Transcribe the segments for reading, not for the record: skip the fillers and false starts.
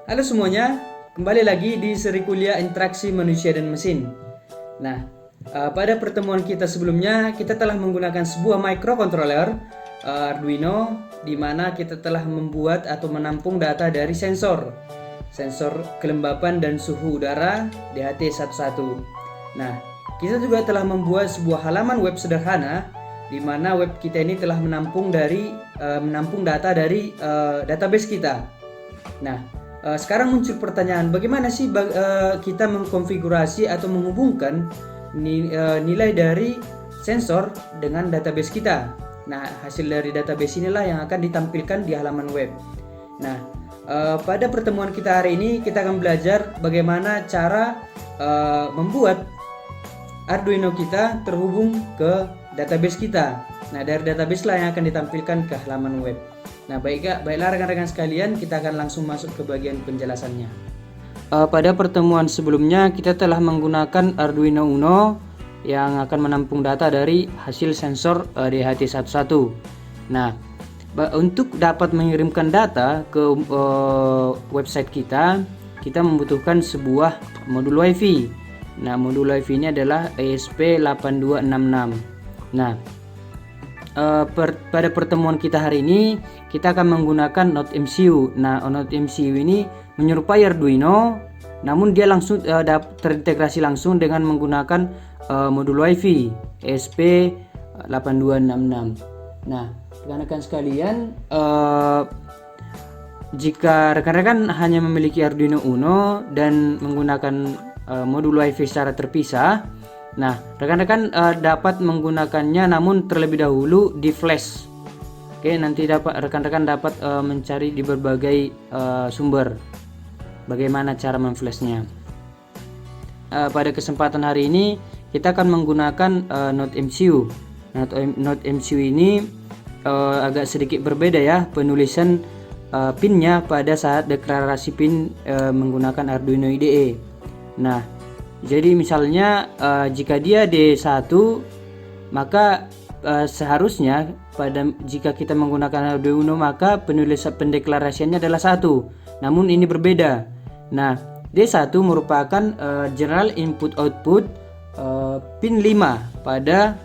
Halo semuanya, kembali lagi di seri kuliah interaksi manusia dan mesin. Nah, pada pertemuan kita sebelumnya, kita telah menggunakan sebuah microcontroller Arduino, di mana kita telah membuat atau menampung data dari sensor kelembapan dan suhu udara DHT11. Nah, kita juga telah membuat sebuah halaman web sederhana, di mana web kita ini telah menampung data dari database kita. Nah, sekarang muncul pertanyaan, bagaimana sih kita mengkonfigurasi atau menghubungkan nilai dari sensor dengan database kita. Nah, hasil dari database inilah yang akan ditampilkan di halaman web. Nah, pada pertemuan kita hari ini kita akan belajar bagaimana cara membuat Arduino kita terhubung ke database kita. Nah, dari database lah yang akan ditampilkan ke halaman web. Nah, baiklah rekan-rekan sekalian, kita akan langsung masuk ke bagian penjelasannya. Pada pertemuan sebelumnya kita telah menggunakan Arduino Uno yang akan menampung data dari hasil sensor DHT11. Nah, untuk dapat mengirimkan data ke website kita membutuhkan sebuah modul WiFi. Nah, modul WiFi ini adalah ESP8266. Nah, pada pertemuan kita hari ini kita akan menggunakan Node MCU. Nah, Node MCU ini menyerupai Arduino, namun dia langsung terintegrasi langsung dengan menggunakan modul WiFi ESP8266. Nah, rekan-rekan sekalian, jika rekan-rekan hanya memiliki Arduino Uno dan menggunakan modul WiFi secara terpisah, nah, rekan-rekan dapat menggunakannya namun terlebih dahulu di flash. Oke, nanti rekan-rekan dapat mencari di berbagai sumber bagaimana cara memflashnya. Pada kesempatan hari ini kita akan menggunakan Node MCU. Node MCU ini agak sedikit berbeda ya penulisan pinnya pada saat deklarasi pin menggunakan Arduino IDE. Nah, jadi misalnya jika dia D1, maka seharusnya jika kita menggunakan Arduino maka penulisan pendeklarasiannya adalah 1. Namun ini berbeda. Nah, D1 merupakan general input output pin 5 pada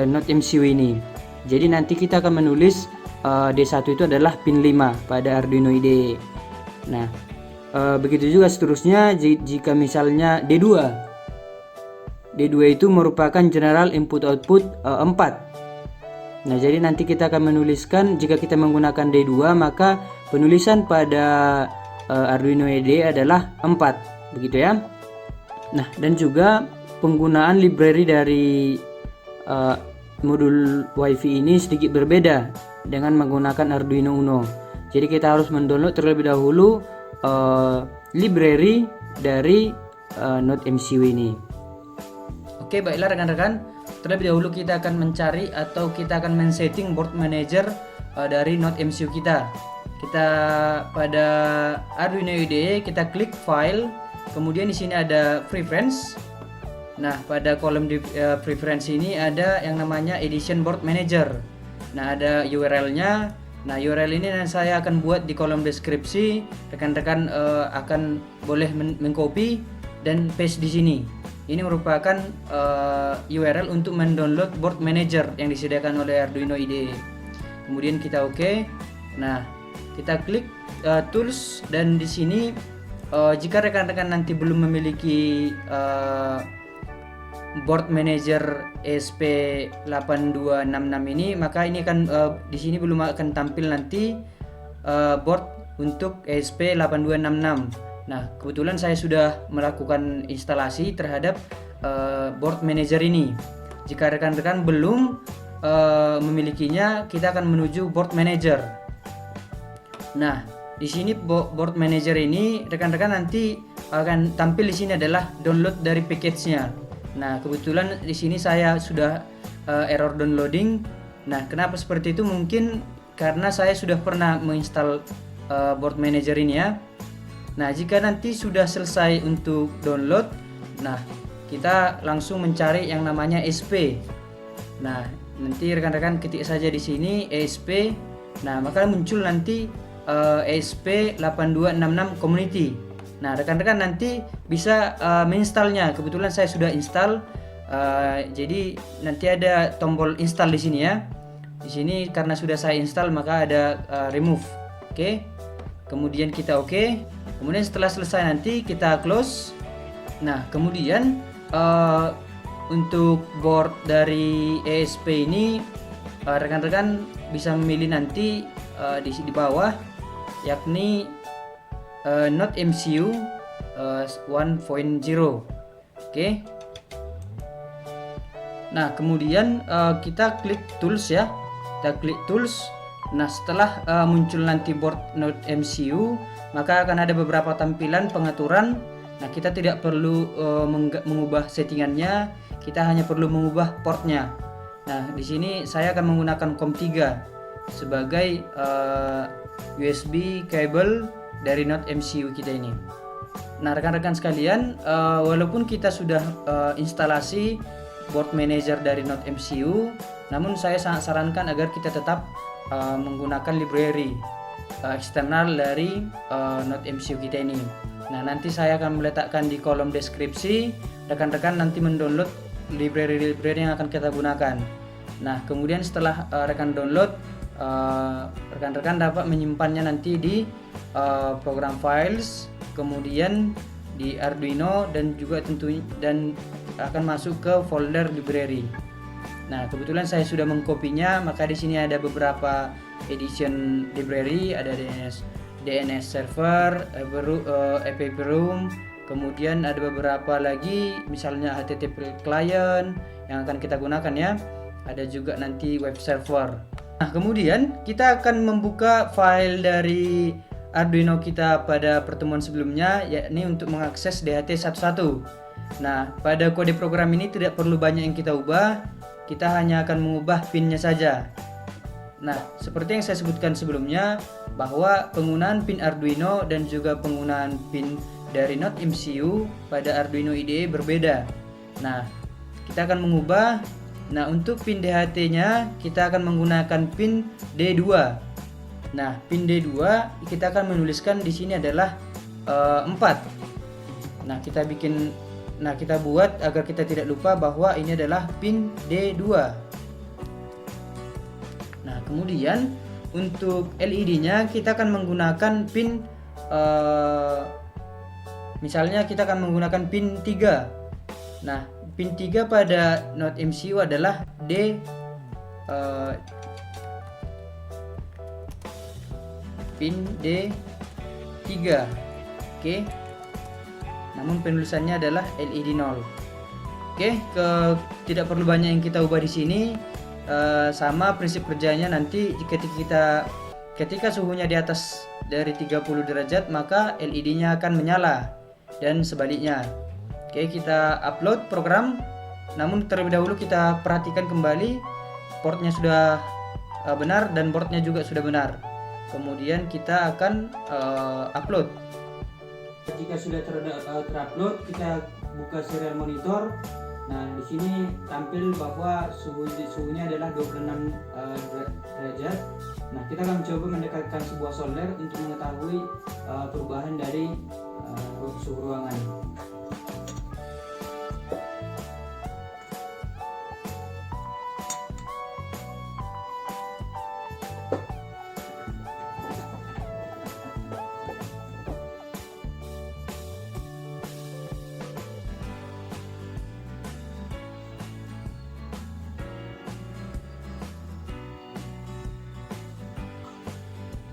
Node MCU ini. Jadi nanti kita akan menulis D1 itu adalah pin 5 pada Arduino IDE. Nah, begitu juga seterusnya jika misalnya D2 itu merupakan general input output 4. Nah, jadi nanti kita akan menuliskan, jika kita menggunakan D2 maka penulisan pada Arduino IDE adalah 4, begitu ya. Nah, dan juga penggunaan library dari modul WiFi ini sedikit berbeda dengan menggunakan Arduino Uno. Jadi kita harus mendownload terlebih dahulu library dari Node MCU ini. Oke, baiklah rekan-rekan, terlebih dahulu kita akan mencari atau kita akan men-setting board manager dari Node MCU kita. Kita pada Arduino IDE kita klik file, kemudian di sini ada preference. Nah, pada kolom di preference ini ada yang namanya edition board manager. Nah, ada URL-nya. Nah, URL ini saya akan buat di kolom deskripsi. Rekan-rekan akan boleh mengcopy dan paste di sini. Ini merupakan URL untuk mendownload board manager yang disediakan oleh Arduino IDE. Kemudian kita oke. Nah, kita klik tools, dan di sini jika rekan-rekan nanti belum memiliki board manager ESP8266 ini, maka ini akan di sini belum akan tampil nanti board untuk ESP8266. Nah, kebetulan saya sudah melakukan instalasi terhadap board manager ini. Jika rekan-rekan belum memilikinya, kita akan menuju board manager. Nah, di sini board manager ini rekan-rekan nanti akan tampil di sini adalah download dari package-nya. Nah, kebetulan di sini saya sudah error downloading. Nah, kenapa seperti itu? Mungkin karena saya sudah pernah menginstal board manager ini ya. Nah, jika nanti sudah selesai untuk download, nah kita langsung mencari yang namanya ESP. Nah, nanti rekan-rekan ketik saja di sini ESP. Nah, maka muncul nanti ESP8266 Community. Nah, rekan-rekan nanti bisa menginstalnya. Kebetulan saya sudah install. Jadi nanti ada tombol install di sini ya. Di sini karena sudah saya install maka ada remove. Oke. Kemudian kita oke. Kemudian setelah selesai nanti kita close. Nah, kemudian untuk board dari ESP ini rekan-rekan bisa memilih nanti di bawah, yakni Node MCU 1.0. Oke. Nah, kemudian kita klik tools ya. Kita klik tools. Nah, setelah muncul nanti board Node MCU, maka akan ada beberapa tampilan pengaturan. Nah, kita tidak perlu mengubah settingannya, kita hanya perlu mengubah portnya. Nah, di sini saya akan menggunakan COM3 sebagai USB cable dari Node MCU kita ini. Nah, rekan-rekan sekalian, walaupun kita sudah instalasi board manager dari Node MCU, namun saya sangat sarankan agar kita tetap menggunakan library eksternal dari Node MCU kita ini. Nah, nanti saya akan meletakkan di kolom deskripsi, rekan-rekan nanti mendownload library-library yang akan kita gunakan. Nah, kemudian setelah rekan download, rekan-rekan dapat menyimpannya nanti di program files, kemudian di Arduino, dan juga tentunya dan akan masuk ke folder library. Nah, kebetulan saya sudah mengkopinya, maka di sini ada beberapa edition library, ada DNS server, app room, kemudian ada beberapa lagi misalnya HTTP client yang akan kita gunakan ya. Ada juga nanti web server. Nah, kemudian kita akan membuka file dari Arduino kita pada pertemuan sebelumnya, yakni untuk mengakses DHT11. Nah, pada kode program ini tidak perlu banyak yang kita ubah, kita hanya akan mengubah pinnya saja. Nah, seperti yang saya sebutkan sebelumnya, bahwa penggunaan pin Arduino dan juga penggunaan pin dari Node MCU pada Arduino IDE berbeda. Nah, kita akan mengubah. Nah, untuk pin DHT-nya kita akan menggunakan pin D2. Nah, pin D2 kita akan menuliskan di sini adalah 4. Nah, kita buat agar kita tidak lupa bahwa ini adalah pin D2. Nah, kemudian untuk LED-nya kita akan menggunakan pin misalnya kita akan menggunakan pin 3. Nah, pin 3 pada Node MCU adalah pin D3. Oke. Namun penulisannya adalah LED 0. Oke, tidak perlu banyak yang kita ubah di sini. Sama prinsip kerjanya nanti ketika suhunya di atas dari 30 derajat maka LED-nya akan menyala dan sebaliknya. Oke, kita upload program. Namun terlebih dahulu kita perhatikan kembali portnya sudah benar dan boardnya juga sudah benar. Kemudian kita akan upload. Jika sudah terupload, kita buka serial monitor. Nah, di sini tampil bahwa suhunya adalah 26 derajat. Nah, kita akan coba mendekatkan sebuah solder untuk mengetahui perubahan dari suhu ruangan.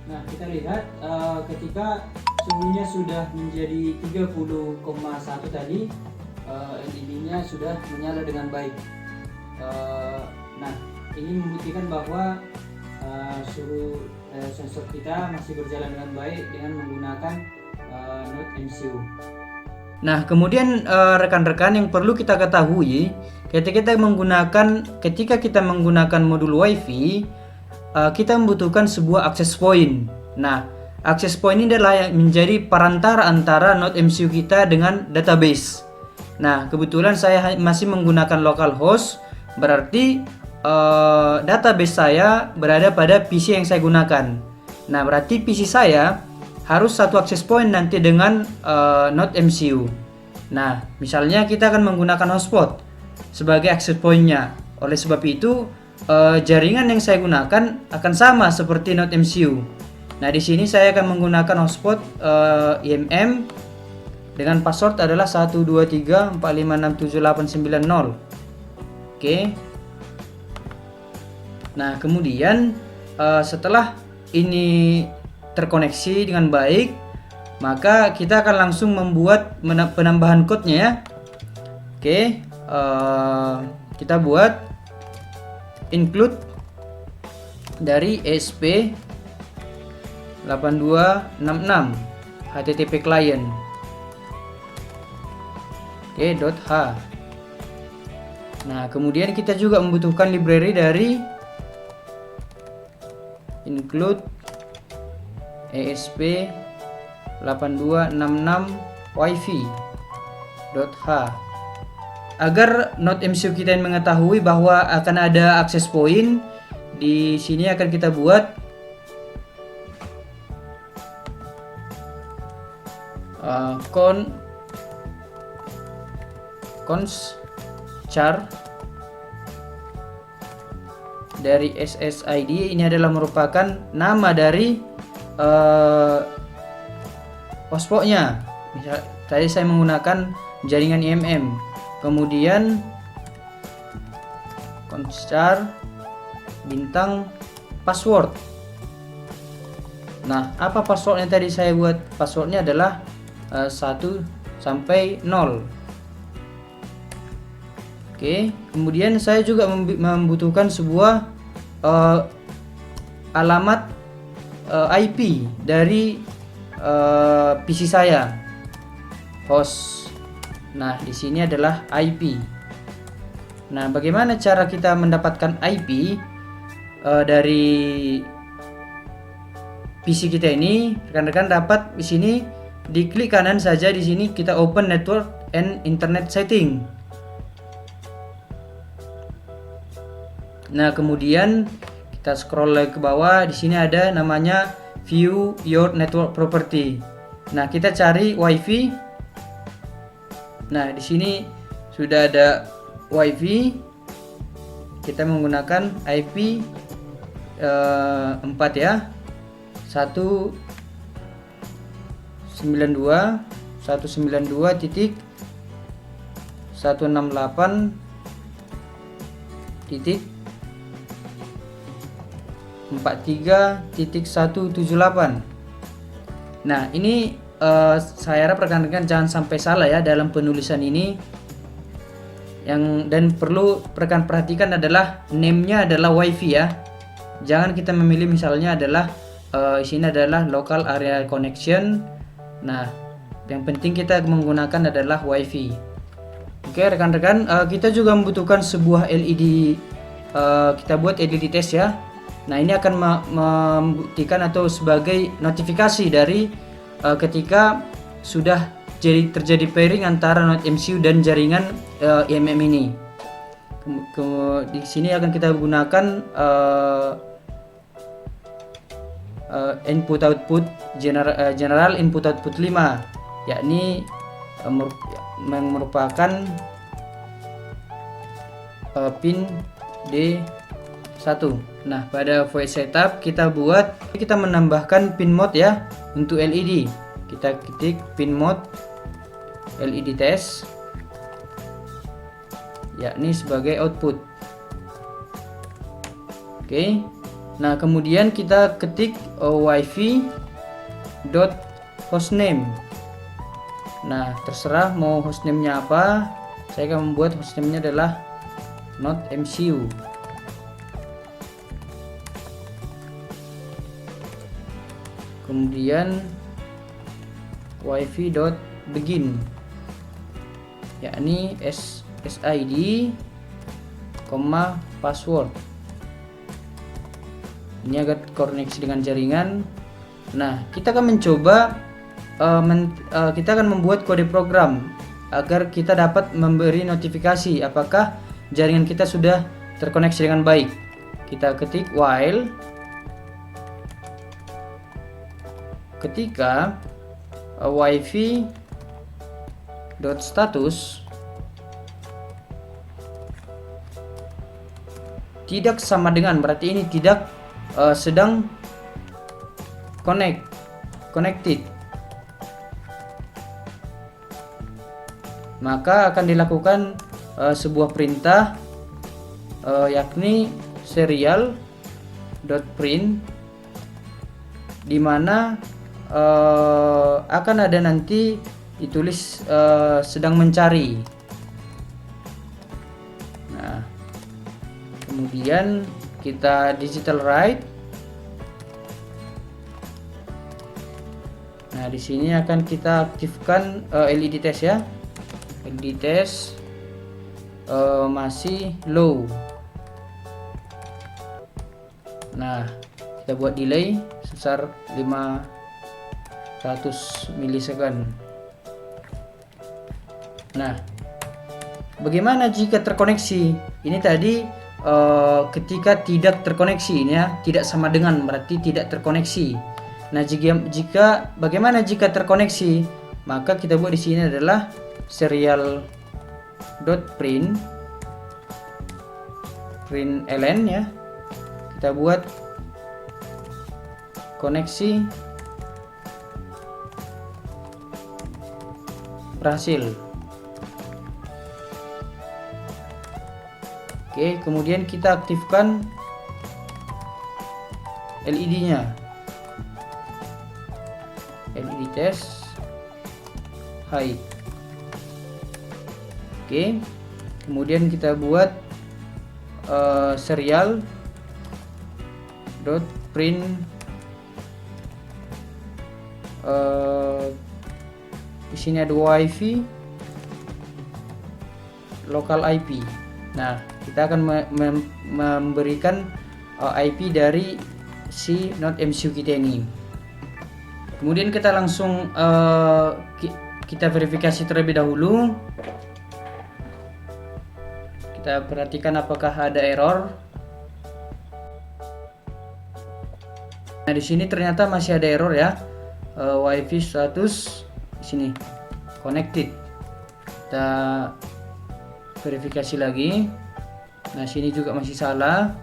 Nah, kita lihat ketika suhunya sudah menjadi 30,1 tadi, LED-nya sudah menyala dengan baik. Nah, ini membuktikan bahwa suhu sensor kita masih berjalan dengan baik dengan menggunakan Node MCU. Nah, kemudian rekan-rekan yang perlu kita ketahui ketika kita menggunakan modul WiFi, kita membutuhkan sebuah access point. Nah, access point ini adalah yang menjadi perantara antara Node MCU kita dengan database. Nah, kebetulan saya masih menggunakan localhost, berarti database saya berada pada PC yang saya gunakan. Nah, berarti PC saya harus satu access point nanti dengan Node MCU. Nah, misalnya kita akan menggunakan hotspot sebagai access point-nya. Oleh sebab itu, jaringan yang saya gunakan akan sama seperti Node MCU. Nah, di sini saya akan menggunakan hotspot IMM dengan password adalah 12345678990. Oke. Nah, kemudian setelah ini terkoneksi dengan baik, maka kita akan langsung membuat penambahan code-nya ya. Oke, kita buat include dari ESP8266 HTTP client. Oke, .h. Nah, kemudian kita juga membutuhkan library dari include ESP8266 wifi.h agar Node MCU kita yang mengetahui bahwa akan ada access point. Di sini akan kita buat cons char dari SSID. Ini adalah merupakan nama dari hotspotnya. Misal tadi saya menggunakan jaringan IMM, kemudian const-char bintang password. Nah, apa passwordnya tadi saya buat? Passwordnya adalah 1 sampai 0. Oke, kemudian saya juga membutuhkan sebuah alamat IP dari PC saya, host. Nah, di sini adalah IP. Nah, bagaimana cara kita mendapatkan IP dari PC kita ini? Rekan-rekan dapat di sini, diklik kanan saja. Di sini kita open network and internet setting. Nah, kemudian kita scroll lagi ke bawah. Di sini ada namanya view your network property. Nah, kita cari WiFi. Nah, di sini sudah ada WiFi. Kita menggunakan IP 4 ya. 192.168.43.178. Nah, ini saya harap rekan-rekan jangan sampai salah ya dalam penulisan ini. Dan perlu rekan perhatikan adalah name-nya adalah WiFi ya. Jangan kita memilih misalnya adalah di sini adalah local area connection. Nah, yang penting kita menggunakan adalah WiFi. Oke, rekan-rekan, kita juga membutuhkan sebuah LED. Kita buat LED test ya. Nah, ini akan membuktikan atau sebagai notifikasi dari ketika sudah terjadi pairing antara Node MCU dan jaringan IMM ini. Di sini akan kita gunakan input output general input output 5, yakni merupakan pin D1. Nah, pada voice setup kita menambahkan pin mode ya untuk LED. Kita ketik pin mode LED test, yakni sebagai output. Oke. Nah, kemudian kita ketik wifi.hostname. Nah, terserah mau hostname-nya apa. Saya akan membuat hostname-nya adalah Node MCU. Kemudian wifi.begin, yakni SSID, password. Ini agar koneksi dengan jaringan. Nah, kita akan mencoba kita akan membuat kode program agar kita dapat memberi notifikasi apakah jaringan kita sudah terkoneksi dengan baik. Kita ketik while ketika wifi dot status tidak sama dengan, berarti ini tidak sedang connected, maka akan dilakukan sebuah perintah yakni serial.print, di mana akan ada nanti ditulis sedang mencari. Nah, kemudian kita digital write. Nah, di sini akan kita aktifkan LED test ya. LED test masih low. Nah, kita buat delay sebesar 500 milisecond. Nah, bagaimana jika terkoneksi? Ini tadi ketika tidak terkoneksi, ini ya, tidak sama dengan, berarti tidak terkoneksi. Nah, bagaimana jika terkoneksi? Maka kita buat di sini adalah serial.print ln ya. Kita buat koneksi berhasil. Oke, kemudian kita aktifkan LED-nya. LED test high. Oke, kemudian kita buat serial print di sini ada wifi local IP. Nah, kita akan memberikan IP dari si Node MCU kita ini. Kemudian kita langsung kita verifikasi terlebih dahulu. Kita perhatikan apakah ada error. Nah, di sini ternyata masih ada error ya. Wifi status di sini connected. Kita verifikasi lagi. Nah, sini juga masih salah.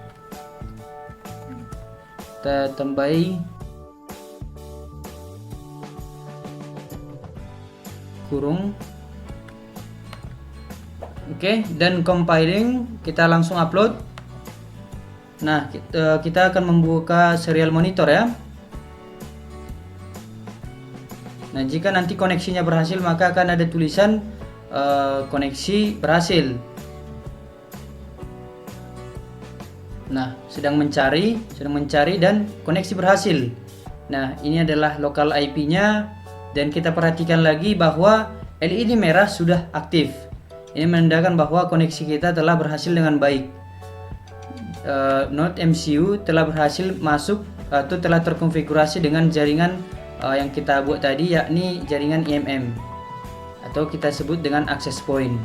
Kita tambahi kurung. Oke, dan compiling, kita langsung upload. Nah, kita akan membuka serial monitor ya. Nah, jika nanti koneksinya berhasil, maka akan ada tulisan koneksi berhasil. Nah, sedang mencari dan koneksi berhasil. Nah, ini adalah local IP-nya, dan kita perhatikan lagi bahwa LED merah sudah aktif. Ini menandakan bahwa koneksi kita telah berhasil dengan baik. Node MCU telah berhasil masuk atau telah terkonfigurasi dengan jaringan yang kita buat tadi, yakni jaringan IMM atau kita sebut dengan access point.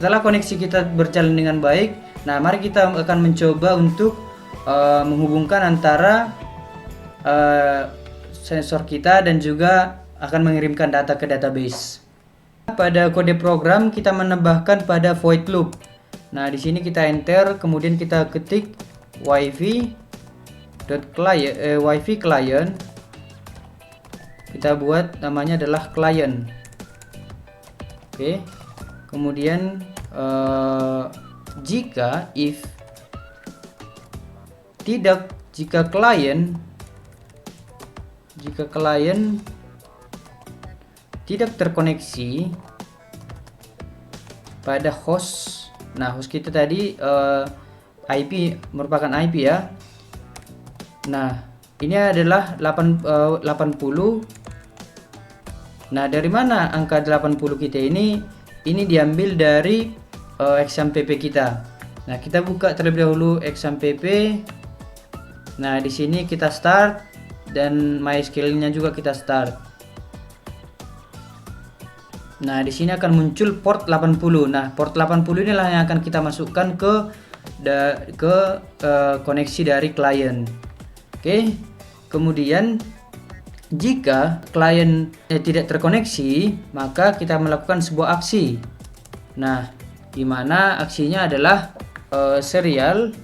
Setelah koneksi kita berjalan dengan baik, nah mari kita akan mencoba untuk menghubungkan antara sensor kita dan juga akan mengirimkan data ke database. Pada kode program kita menambahkan pada void loop. Nah, di sini kita enter, kemudian kita ketik wifi client. Kita buat namanya adalah client. Oke. Kemudian jika client tidak terkoneksi pada host. Nah, host kita tadi IP merupakan IP ya. Nah, ini adalah 80. Nah, dari mana angka 80 kita ini? Ini diambil dari XAMPP kita. Nah, kita buka terlebih dahulu XAMPP. Nah, di sini kita start dan MySQL-nya juga kita start. Nah, di sini akan muncul port 80. Nah, port 80 inilah yang akan kita masukkan ke koneksi dari klien. Oke. Kemudian Jika klien tidak terkoneksi, maka kita melakukan sebuah aksi. Nah, di mana aksinya adalah serial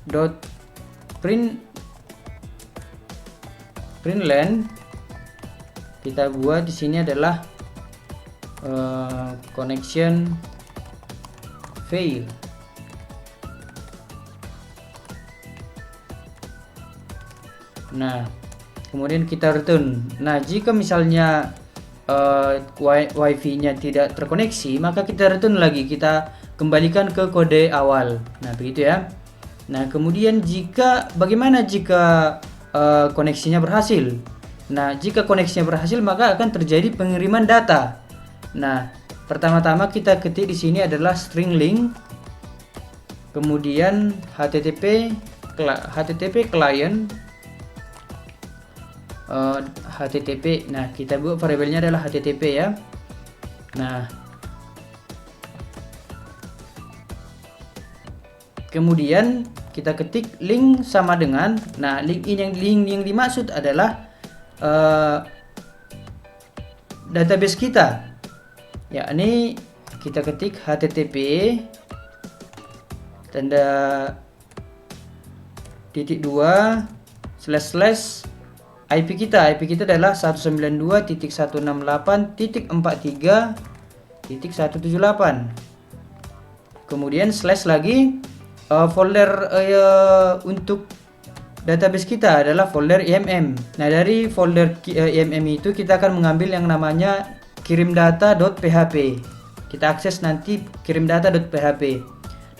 dot println. Kita buat di sini adalah connection fail. Nah, kemudian kita return. Nah, jika misalnya wifi-nya tidak terkoneksi, maka kita return lagi, kita kembalikan ke kode awal. Nah, begitu ya. Nah, kemudian bagaimana jika koneksinya berhasil? Nah, jika koneksinya berhasil, maka akan terjadi pengiriman data. Nah, pertama-tama kita ketik di sini adalah string link, kemudian HTTP client HTTP. Nah, kita buat variabelnya adalah HTTP ya. Nah, kemudian kita ketik link sama dengan, nah link yang dimaksud adalah database kita, yakni kita ketik HTTP tanda titik 2 / IP kita adalah 192.168.43.178. Kemudian slash lagi, folder untuk database kita adalah folder IMM. Nah, dari folder IMM itu kita akan mengambil yang namanya kirimdata.php. Kita akses nanti kirimdata.php.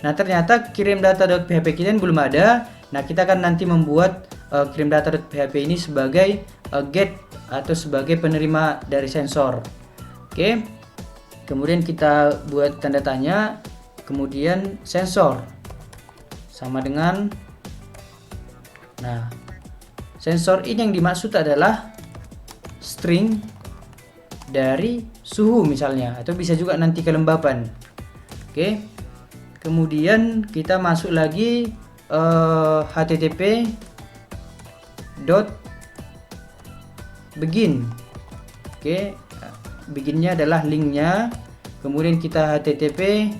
Nah, ternyata kirimdata.php kita belum ada. Nah, kita akan nanti membuat kirimdata.php ini sebagai get atau sebagai penerima dari sensor. Oke. Kemudian kita buat tanda tanya, kemudian sensor sama dengan, nah sensor ini yang dimaksud adalah string dari suhu misalnya, atau bisa juga nanti kelembapan. Oke. Kemudian kita masuk lagi HTTP begin. Oke, beginnya adalah linknya. Kemudian kita HTTP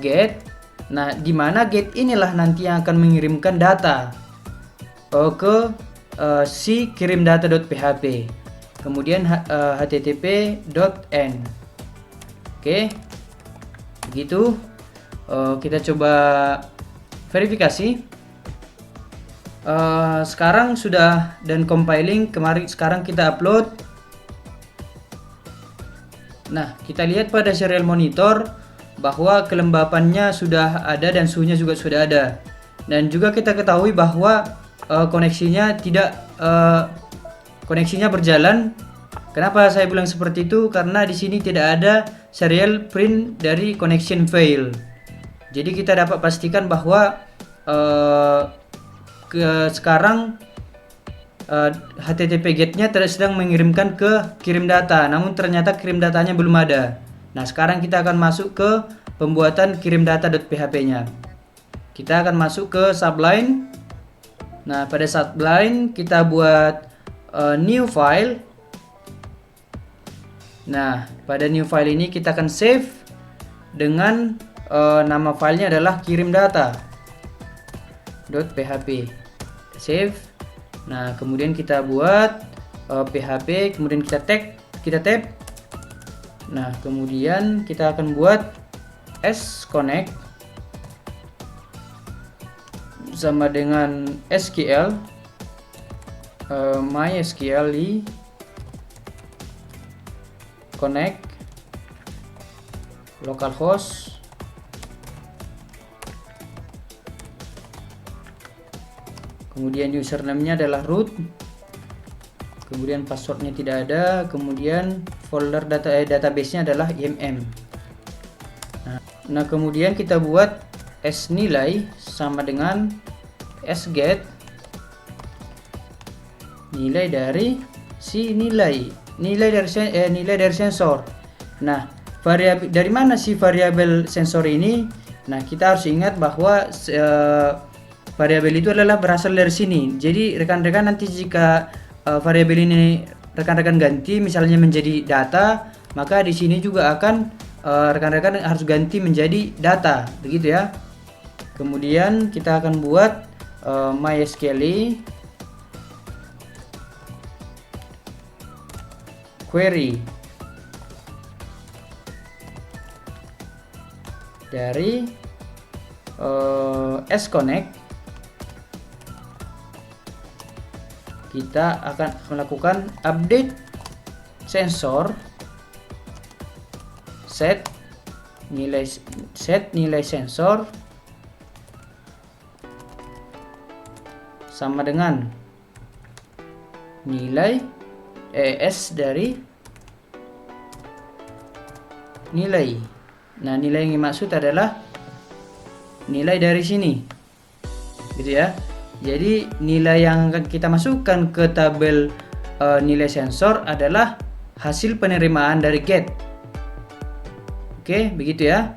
get. Nah, di mana get inilah nanti yang akan mengirimkan data ke si kirimdata.php. Kemudian http.end. Oke, begitu. Kita coba verifikasi. Sekarang sudah dan compiling. Sekarang kita upload. Nah, kita lihat pada serial monitor bahwa kelembapannya sudah ada dan suhunya juga sudah ada. Dan juga kita ketahui bahwa koneksinya berjalan. Kenapa saya bilang seperti itu? Karena di sini tidak ada serial print dari connection fail. Jadi kita dapat pastikan bahwa sekarang HTTP get-nya sedang mengirimkan ke kirim data, namun ternyata kirim datanya belum ada. Nah, sekarang kita akan masuk ke pembuatan kirim data.php-nya. Kita akan masuk ke subline. Nah, pada subline kita buat new file. Nah, pada new file ini kita akan save dengan nama filenya adalah kirimdata.php. Save. Nah, kemudian kita buat php, kemudian kita tab. Nah, kemudian kita akan buat sconnect sama dengan SQL, MySQL di connect localhost, kemudian username-nya adalah root, kemudian passwordnya tidak ada, kemudian folder database-nya adalah IMM. Nah, kemudian kita buat snilai sama dengan sget nilai dari si nilai dari sensor. Nah, variabel dari mana sih variabel sensor ini? Nah, kita harus ingat bahwa variabel itu adalah berasal dari sini. Jadi rekan-rekan nanti jika variabel ini rekan-rekan ganti misalnya menjadi data, maka di sini juga akan rekan-rekan harus ganti menjadi data, begitu ya. Kemudian kita akan buat MySQL query dari sconnect. Kita akan melakukan update sensor, set nilai sensor sama dengan nilai ES dari nilai. Nah, nilai yang dimaksud adalah nilai dari sini, gitu ya. Jadi nilai yang akan kita masukkan ke tabel nilai sensor adalah hasil penerimaan dari get. Oke, begitu ya.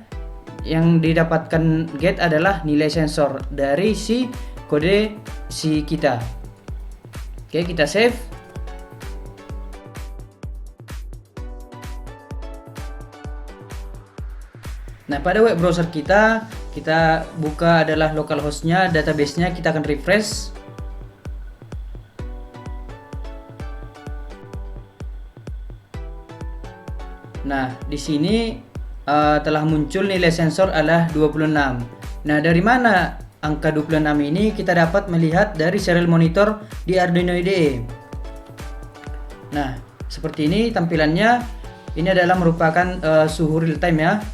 Yang didapatkan get adalah nilai sensor dari si kode si kita. Oke, kita save. Nah, pada web browser kita buka adalah localhost-nya, database-nya, kita akan refresh. Nah, di sini telah muncul nilai sensor adalah 26. Nah, dari mana angka 26 ini? Kita dapat melihat dari serial monitor di Arduino IDE. Nah, seperti ini tampilannya. Ini adalah merupakan suhu real time ya,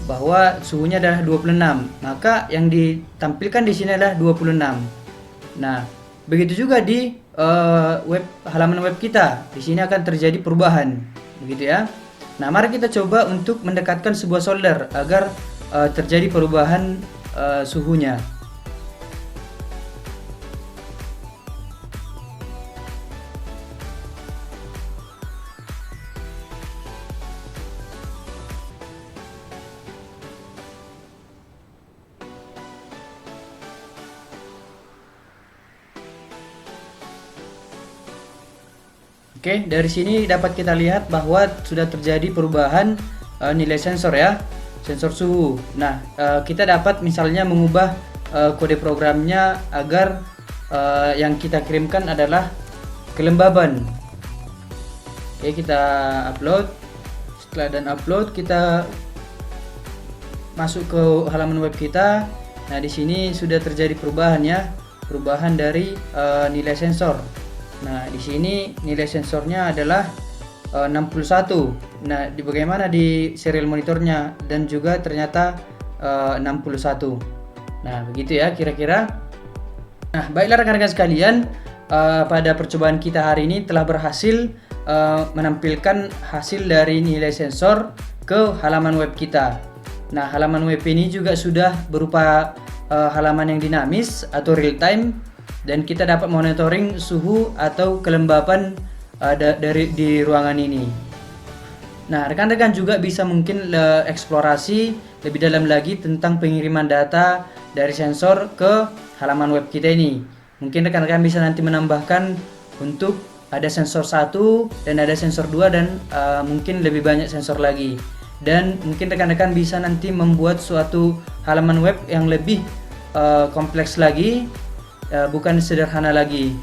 bahwa suhunya adalah 26. Maka yang ditampilkan di sini adalah 26. Nah, begitu juga di halaman web kita. Di sini akan terjadi perubahan, begitu ya. Nah, mari kita coba untuk mendekatkan sebuah solder agar terjadi perubahan suhunya. Oke, dari sini dapat kita lihat bahwa sudah terjadi perubahan nilai sensor ya, sensor suhu. Nah, kita dapat misalnya mengubah kode programnya agar yang kita kirimkan adalah kelembaban. Oke, kita upload. Setelah dan upload, kita masuk ke halaman web kita. Nah, di sini sudah terjadi perubahan ya, perubahan dari nilai sensor. Nah, di sini nilai sensornya adalah 61. Nah, bagaimana di serial monitornya dan juga ternyata 61. Nah, begitu ya kira-kira. Nah, baiklah rekan-rekan sekalian, pada percobaan kita hari ini telah berhasil menampilkan hasil dari nilai sensor ke halaman web kita. Nah, halaman web ini juga sudah berupa halaman yang dinamis atau real time, dan kita dapat monitoring suhu atau kelembapan di ruangan ini. Nah, rekan-rekan juga bisa mungkin eksplorasi lebih dalam lagi tentang pengiriman data dari sensor ke halaman web kita ini. Mungkin rekan-rekan bisa nanti menambahkan untuk ada sensor 1 dan ada sensor 2 dan mungkin lebih banyak sensor lagi. Dan mungkin rekan-rekan bisa nanti membuat suatu halaman web yang lebih kompleks lagi, bukan sederhana lagi.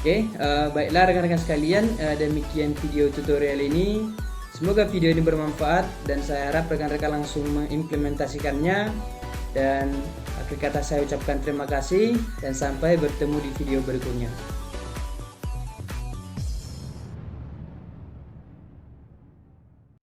Oke, baiklah rekan-rekan sekalian, demikian video tutorial ini. Semoga video ini bermanfaat dan saya harap rekan-rekan langsung mengimplementasikannya. Dan akhir kata saya ucapkan terima kasih dan sampai bertemu di video berikutnya.